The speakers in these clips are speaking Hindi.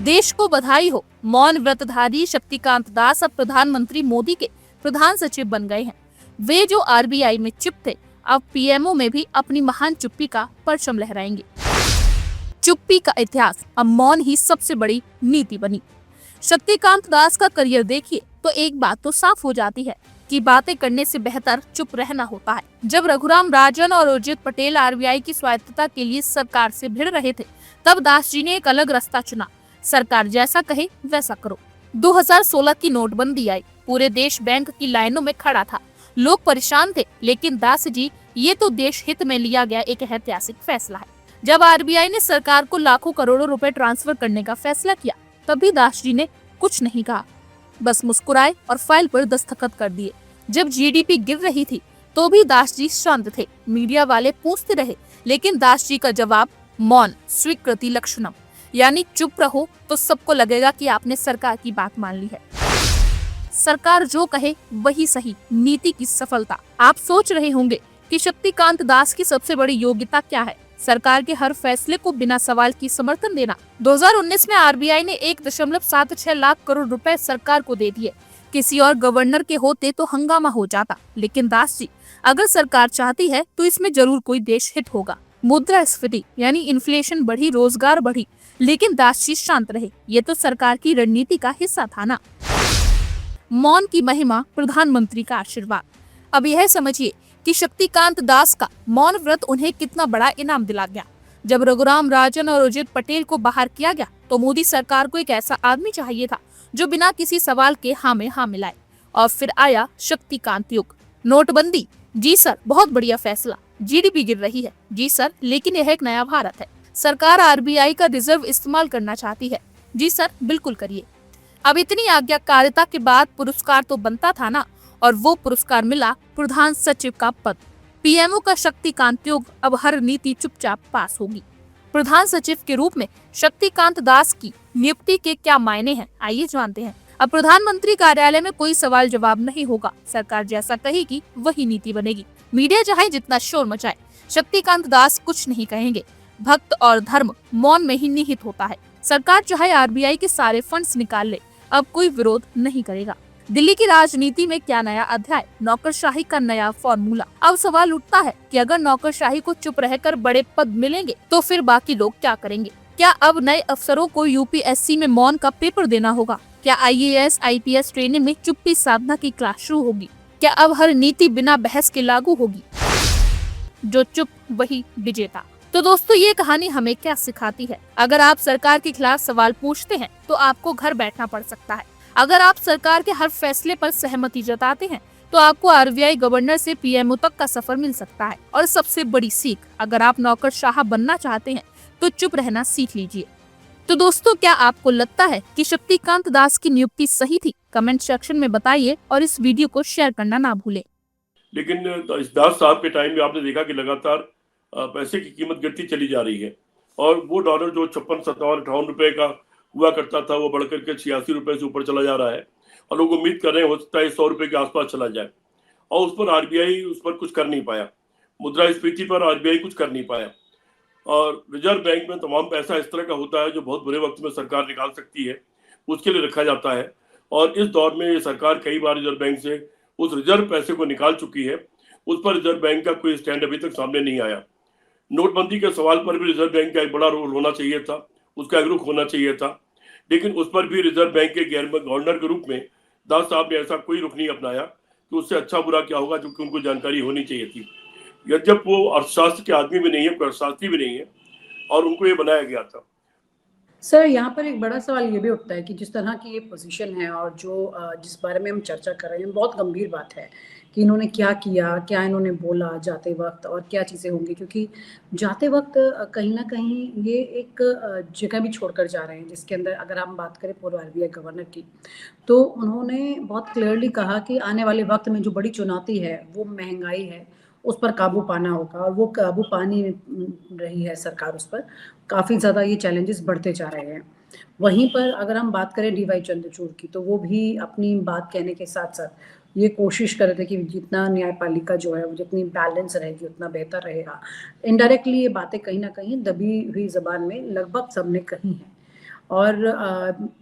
देश को बधाई हो, मौन व्रतधारी शक्तिकांत दास अब प्रधानमंत्री मोदी के प्रधान सचिव बन गए हैं। वे जो आरबीआई में चुप थे, अब पीएमओ में भी अपनी महान चुप्पी का परचम लहराएंगे। चुप्पी का इतिहास, अब मौन ही सबसे बड़ी नीति बनी। शक्तिकांत दास का करियर देखिए तो एक बात तो साफ हो जाती है कि बातें करने से बेहतर चुप रहना होता है। जब रघुराम राजन और उर्जित पटेल आरबीआई की स्वायत्तता के लिए सरकार से भिड़ रहे थे, तब दास जी ने एक अलग रास्ता चुना। सरकार जैसा कहे वैसा करो। 2016 की नोटबंदी आई, पूरे देश बैंक की लाइनों में खड़ा था, लोग परेशान थे, लेकिन दास जी, ये तो देश हित में लिया गया एक ऐतिहासिक फैसला है। जब आरबीआई ने सरकार को लाखों करोड़ों रुपए ट्रांसफर करने का फैसला किया, तभी दास जी ने कुछ नहीं कहा, बस मुस्कुराए और फाइल पर दस्तखत कर दिए। जब जीडीपी गिर रही थी, तो भी दास जी शांत थे। मीडिया वाले पूछते रहे, लेकिन दास जी का जवाब मौन स्वीकृति लक्षणम, यानी चुप रहो तो सबको लगेगा कि आपने सरकार की बात मान ली है। सरकार जो कहे वही सही, नीति की सफलता। आप सोच रहे होंगे कि शक्तिकांत दास की सबसे बड़ी योग्यता क्या है? सरकार के हर फैसले को बिना सवाल की समर्थन देना। 2019 में आरबीआई ने 1.76 लाख करोड़ रुपए सरकार को दे दिए। किसी और गवर्नर के होते तो हंगामा हो जाता, लेकिन दास जी, अगर सरकार चाहती है तो इसमें जरूर कोई देश हित होगा। मुद्रास्फीति यानी इन्फ्लेशन बढ़ी, रोजगार बढ़ी, लेकिन दास जी शांत रहे। ये तो सरकार की रणनीति का हिस्सा था ना। मौन की महिमा, प्रधानमंत्री का आशीर्वाद। अब यह समझिए कि शक्तिकांत दास का मौन व्रत उन्हें कितना बड़ा इनाम दिला गया। जब रघुराम राजन और उर्जित पटेल को बाहर किया गया, तो मोदी सरकार को एक ऐसा आदमी चाहिए था जो बिना किसी सवाल के हाँ में हाँ मिलाए। और फिर आया शक्तिकांत युग। नोटबंदी, जी सर बहुत बढ़िया फैसला। जीडीपी गिर रही है, जी सर लेकिन यह एक नया भारत है। सरकार आरबीआई का रिजर्व इस्तेमाल करना चाहती है, जी सर बिल्कुल करिए। अब इतनी आज्ञाकारिता के बाद पुरस्कार तो बनता था ना, और वो पुरस्कार मिला प्रधान सचिव का पद। पीएमओ का शक्तिकांत युग, अब हर नीति चुपचाप पास होगी। प्रधान सचिव के रूप में शक्तिकांत दास की नियुक्ति के क्या मायने हैं, आइए जानते हैं। अब प्रधानमंत्री कार्यालय में कोई सवाल जवाब नहीं होगा। सरकार जैसा कहेगी वही नीति बनेगी। मीडिया चाहे जितना शोर मचाए, शक्तिकांत दास कुछ नहीं कहेंगे। भक्त और धर्म मौन में ही निहित होता है। सरकार चाहे आरबीआई के सारे फंड्स निकाल ले, अब कोई विरोध नहीं करेगा। दिल्ली की राजनीति में क्या नया अध्याय, नौकरशाही का नया फॉर्मूला। अब सवाल उठता है कि अगर नौकरशाही को चुप रहकर बड़े पद मिलेंगे, तो फिर बाकी लोग क्या करेंगे? क्या अब नए अफसरों को यूपीएससी में मौन का पेपर देना होगा? क्या आईएएस आईपीएस ट्रेनिंग में चुप्पी साधना की क्लास शुरू होगी? क्या अब हर नीति बिना बहस के लागू होगी? जो चुप वही विजेता। तो दोस्तों, ये कहानी हमें क्या सिखाती है? अगर आप सरकार के खिलाफ सवाल पूछते हैं तो आपको घर बैठना पड़ सकता है। अगर आप सरकार के हर फैसले पर सहमति जताते हैं तो आपको आरबीआई गवर्नर से पीएमओ तक का सफर मिल सकता है। और सबसे बड़ी सीख, अगर आप नौकरशाह बनना चाहते हैं तो चुप रहना सीख लीजिए। तो दोस्तों, क्या आपको लगता है कि शक्तिकांत दास की नियुक्ति सही थी? कमेंट सेक्शन में बताइए और इस वीडियो को शेयर करना ना भूलें। लेकिन इस दास साहब के टाइम में आपने देखा कि लगातार पैसे की कीमत गिरती चली जा रही है, और वो डॉलर जो 56, 57, 58 रुपए का हुआ करता था, वो बढ़कर के 86 रुपए से ऊपर चला जा रहा है। और लोग उम्मीद कर रहे हैं हो सकता है 100 रुपए के आसपास चला जाए, और उस पर आरबीआई उस पर कुछ कर नहीं पाया। मुद्रास्फीति पर आरबीआई कुछ कर नहीं पाया। और रिजर्व बैंक में तमाम पैसा इस तरह का होता है जो बहुत बुरे वक्त में सरकार निकाल सकती है, उसके लिए रखा जाता है। और इस दौर में ये सरकार कई बार रिजर्व बैंक से उस रिजर्व पैसे को निकाल चुकी है। उस पर रिजर्व बैंक का कोई स्टैंड अभी तक सामने नहीं आया। नोटबंदी के सवाल पर भी रिजर्व बैंक का एक बड़ा रोल होना चाहिए था, उसका एक रुख होना चाहिए था, लेकिन उस पर भी रिजर्व बैंक के गवर्नर के रूप में दास साहब ने ऐसा कोई रुख नहीं अपनाया कि उससे अच्छा बुरा क्या होगा, क्योंकि उनको जानकारी होनी चाहिए थी। जब वो अर्थशास्त्र के आदमी भी नहीं है, अर्थशास्त्री भी नहीं है, और उनको ये बनाया गया था। सर, यहाँ पर एक बड़ा सवाल ये भी उठता है कि जिस तरह की ये पोजीशन है और जो जिस बारे में हम चर्चा कर रहे हैं, बहुत गंभीर बात है कि इन्होंने क्या किया, क्या इन्होंने बोला जाते वक्त, और क्या चीज़ें होंगी, क्योंकि जाते वक्त कहीं ना कहीं ये एक जगह भी छोड़कर जा रहे हैं, जिसके अंदर अगर हम बात करें पूर्व आरबीआई गवर्नर की, तो उन्होंने बहुत क्लियरली कहा कि आने वाले वक्त में जो बड़ी चुनौती है वो महंगाई है, उस पर काबू पाना होगा, और वो काबू पानी रही है सरकार उस पर। काफ़ी ज़्यादा ये चैलेंजेस बढ़ते जा रहे हैं। वहीं पर अगर हम बात करें डीवाई चंद्रचूड़ की, तो वो भी अपनी बात कहने के साथ साथ ये कोशिश कर रहे थे कि जितना न्यायपालिका जो है वो जितनी बैलेंस रहेगी उतना बेहतर रहेगा। इनडायरेक्टली ये बातें कहीं ना कहीं दबी हुई जबान में लगभग सबने कही हैं। और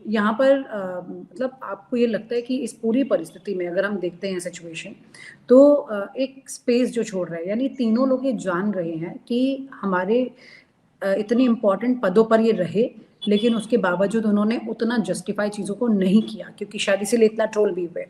यहाँ पर मतलब आपको ये लगता है कि इस पूरी परिस्थिति में अगर हम देखते हैं सिचुएशन, तो एक स्पेस जो छोड़ रहा है, यानी तीनों लोग ये जान रहे हैं कि हमारे इतने इम्पोर्टेंट पदों पर ये रहे, लेकिन उसके बावजूद उन्होंने उतना जस्टिफाई चीज़ों को नहीं किया, क्योंकि शायद इसीलिए इतना ट्रोल भी हुए।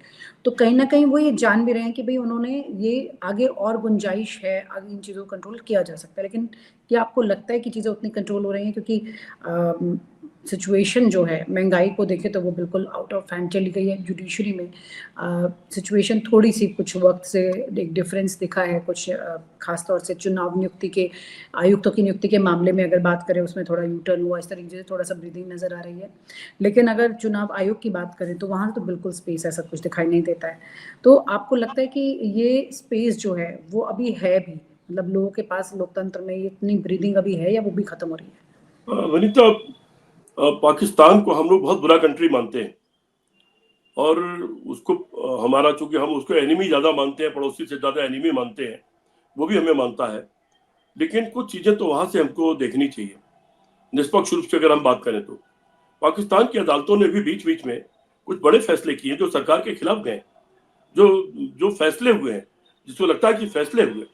तो कहीं न कहीं वो ये जान भी रहे हैं कि भई उन्होंने ये आगे और गुंजाइश है, आगे इन चीज़ों को कंट्रोल किया जा सकता है। लेकिन क्या आपको लगता है कि चीज़ें उतनी कंट्रोल हो रही हैं? क्योंकि सिचुएशन जो है, महँगाई को देखें तो वो बिल्कुल आउट ऑफ हैंड चली गई है। जुडिशरी में सिचुएशन थोड़ी-सी कुछ वक़्त से एक डिफ़रेंस दिखा है, कुछ ख़ास तौर से चुनाव नियुक्ति के आयुक्तों की नियुक्ति के मामले में अगर बात करें, उसमें थोड़ा यू टर्न हुआ, इस तरीके से थोड़ा-सा ब्रीदिंग नज़र आ रही है। लेकिन अगर चुनाव आयोग की बात करें, तो वहाँ तो बिल्कुल स्पेस ऐसा कुछ दिखाई नहीं देता है। तो आपको लगता है कि ये स्पेस जो है, वो अभी है भी? मतलब लोगों के पास लोकतंत्र में इतनी ब्रीदिंग अभी है या वो भी खत्म हो रही है? वनिता, पाकिस्तान को हम लोग बहुत बुरा कंट्री मानते हैं और उसको हमारा, चूंकि हम उसको एनिमी ज्यादा मानते हैं, पड़ोसी से ज्यादा एनिमी मानते हैं, वो भी हमें मानता है। लेकिन कुछ चीजें तो वहां से हमको देखनी चाहिए। निष्पक्ष रूप से अगर हम बात करें तो पाकिस्तान की अदालतों ने भी बीच बीच में कुछ बड़े फैसले किए जो सरकार के खिलाफ गए। जो जो फैसले हुए हैं, जिसको लगता है कि फैसले हुए,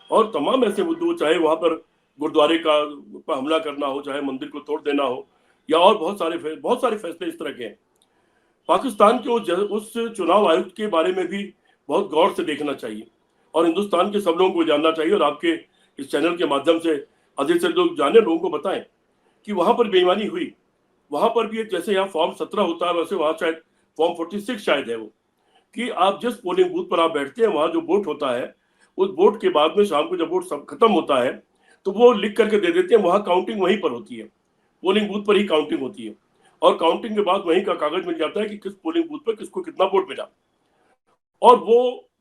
और तमाम ऐसे मुद्दों, चाहे वहां पर गुरुद्वारे का पर हमला करना हो, चाहे मंदिर को तोड़ देना हो, या और बहुत सारे फैसले इस तरह के हैं। पाकिस्तान के उस चुनाव आयुक्त के बारे में भी बहुत गौर से देखना चाहिए और हिंदुस्तान के सब लोगों को जानना चाहिए, और आपके इस चैनल के माध्यम से अधिक से लोग जाने, लोगों को बताएं कि वहां पर बेईमानी हुई। वहां पर भी एक, जैसे यहाँ फॉर्म 17 होता है, वैसे वहां शायद फॉर्म 46 शायद है वो, कि आप जिस पोलिंग बूथ पर आप बैठते हैं, वहां जो वोट होता है, उस वोट के बाद में शाम को जब वोट सब खत्म होता है, तो वो लिख करके दे देते हैं। वहां काउंटिंग वहीं पर होती है, पोलिंग बूथ पर ही काउंटिंग होती है, और काउंटिंग के बाद वहीं का कागज मिल जाता है कि किस पोलिंग बूथ पर किसको कितना वोट मिला, और वो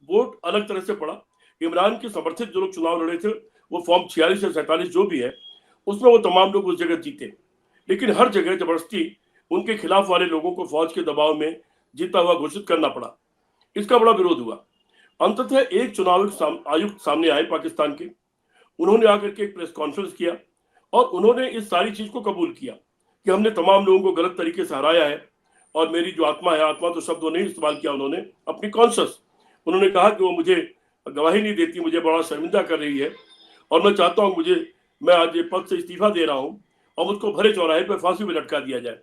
वोट अलग तरह से पड़ा। इमरान के समर्थित जो लोग चुनाव लड़े थे, वो फॉर्म 46 या 47 जो भी है, उसमें वो तमाम लोग उस जगह जीते। लेकिन हर जगह जबरदस्ती उनके खिलाफ वाले लोगों को फौज के दबाव में जीता हुआ घोषित करना पड़ा। इसका बड़ा विरोध हुआ। अंततः एक चुनाव आयुक्त सामने आए पाकिस्तान के, उन्होंने आकर के एक प्रेस कॉन्फ्रेंस किया और उन्होंने इस सारी चीज को कबूल किया कि हमने तमाम लोगों को गलत तरीके से हराया है, और मेरी जो आत्मा है, आत्मा तो शब्द नहीं इस्तेमाल किया उन्होंने, अपनी कॉन्शियस, उन्होंने कहा कि वो मुझे गवाही नहीं देती, मुझे बड़ा शर्मिंदा कर रही है, और मैं चाहता हूं मैं आज ये पद से इस्तीफा दे रहा हूं और मुझको भरे चौराहे पर फांसी में लटका दिया जाए।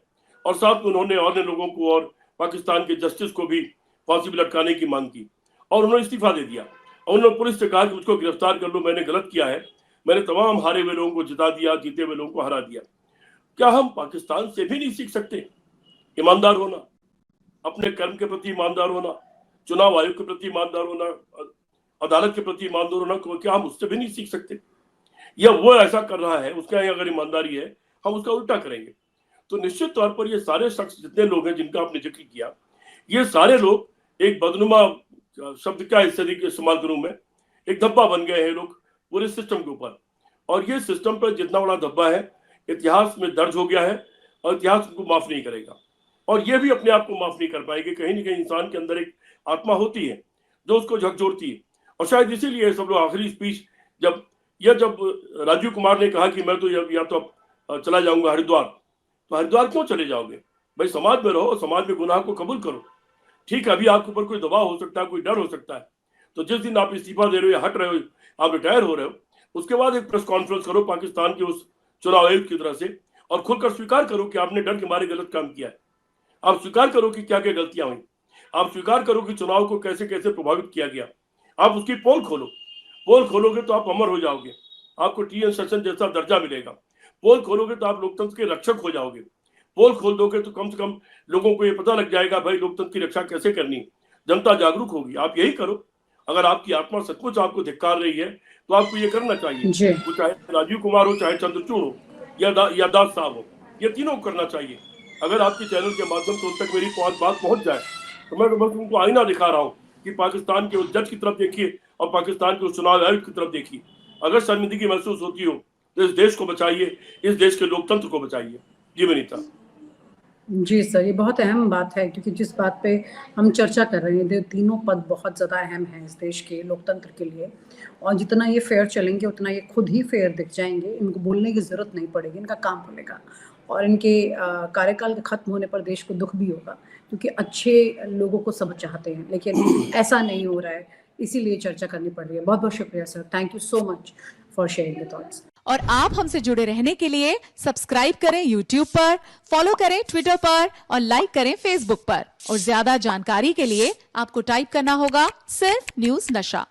और साथ में उन्होंने और लोगों को और पाकिस्तान के जस्टिस को भी फांसी में लटकाने की मांग की, और उन्होंने इस्तीफा दे दिया। और उन्होंने पुलिस से कहा कि मुझको गिरफ्तार कर लो, मैंने गलत किया है, मैंने तमाम हारे हुए लोगों को जिता दिया, जीते हुए लोगों को हरा दिया। क्या हम पाकिस्तान से भी नहीं सीख सकते ईमानदार होना, अपने कर्म के प्रति ईमानदार होना, चुनाव आयोग के प्रति ईमानदार होना, अदालत के प्रति ईमानदार होना? क्या हम उससे भी नहीं सीख सकते? या वो ऐसा कर रहा है, उसके यहाँ अगर ईमानदारी है, हम उसका उल्टा करेंगे? तो निश्चित तौर पर ये सारे शख्स, जितने लोग हैं जिनका आपने जिक्र किया, ये सारे लोग एक बदनुमा शब्द का इस तरीके इस्तेमाल करूं मैं, एक धब्बा बन गए हैं लोग पूरे सिस्टम के ऊपर। और ये सिस्टम पर जितना बड़ा धब्बा है, इतिहास में दर्ज हो गया है, और इतिहास उनको माफ नहीं करेगा, और ये भी अपने आप को माफ नहीं कर पाएगी। कहीं ना कहीं इंसान के अंदर एक आत्मा होती है जो उसको झकझोरती है, और शायद इसीलिए सब लोग आखिरी स्पीच जब राजीव कुमार ने कहा कि मैं तो या तो चला जाऊंगा हरिद्वार, तो हरिद्वार क्यों चले जाओगे भाई? समाज में रहो, समाज में गुनाह को कबूल करो। ठीक है, अभी आपके ऊपर कोई दबाव हो सकता है, कोई डर हो सकता है, तो जिस दिन आप इस्तीफा दे रहे हो या हट रहे हो, आप रिटायर हो रहे हो, उसके बाद एक प्रेस कॉन्फ्रेंस करो पाकिस्तान के उस चुनाव आयुक्त की तरह से, और खुलकर स्वीकार करो कि आपने डर के मारे गलत काम किया है। आप स्वीकार करो कि क्या क्या गलतियां हुई, आप स्वीकार करो कि चुनाव को कैसे कैसे प्रभावित किया गया। आप उसकी पोल खोलोगे तो आप अमर हो जाओगे, आपको टी.एन. सेशन जैसा दर्जा मिलेगा। पोल खोलोगे तो आप लोकतंत्र के रक्षक हो जाओगे। पोल खोल दोगे तो कम से कम लोगों को ये पता लग जाएगा भाई लोकतंत्र की रक्षा कैसे करनी, जनता जागरूक होगी। आप यही करो। अगर आपकी आत्मा सचमुच आपको धिक्कार रही है तो आपको ये करना चाहिए, वो चाहे राजीव कुमार हो, चाहे चंद्रचूड़ हो, या दास साहब हो, ये तीनों को करना चाहिए। अगर आपके चैनल के माध्यम से उन तक मेरी बात पहुंच जाए, तो मैं तो बस उनको आईना दिखा रहा हूँ कि पाकिस्तान के उस जज की तरफ देखिए और पाकिस्तान के उस चुनाव आयोग की तरफ देखिए। अगर शर्मिंदगी महसूस होती हो तो इस देश को बचाइए, इस देश के लोकतंत्र को बचाइए। जी वनीता। जी सर, ये बहुत अहम बात है, क्योंकि जिस बात पे हम चर्चा कर रहे हैं, तीनों पद बहुत ज़्यादा अहम हैं इस देश के लोकतंत्र के लिए, और जितना ये फेयर चलेंगे उतना ये खुद ही फेयर दिख जाएंगे, इनको बोलने की ज़रूरत नहीं पड़ेगी, इनका काम खुलेगा। और इनके कार्यकाल के खत्म होने पर देश को दुख भी होगा, क्योंकि अच्छे लोगों को सब चाहते हैं, लेकिन ऐसा नहीं हो रहा है, इसीलिए चर्चा करनी पड़ रही है। बहुत बहुत शुक्रिया sir, thank you so much for sharing the thoughts. और आप हमसे जुड़े रहने के लिए सब्सक्राइब करें YouTube पर, फॉलो करें Twitter पर और लाइक करें Facebook पर। और ज्यादा जानकारी के लिए आपको टाइप करना होगा सिर्फ न्यूज़ नशा।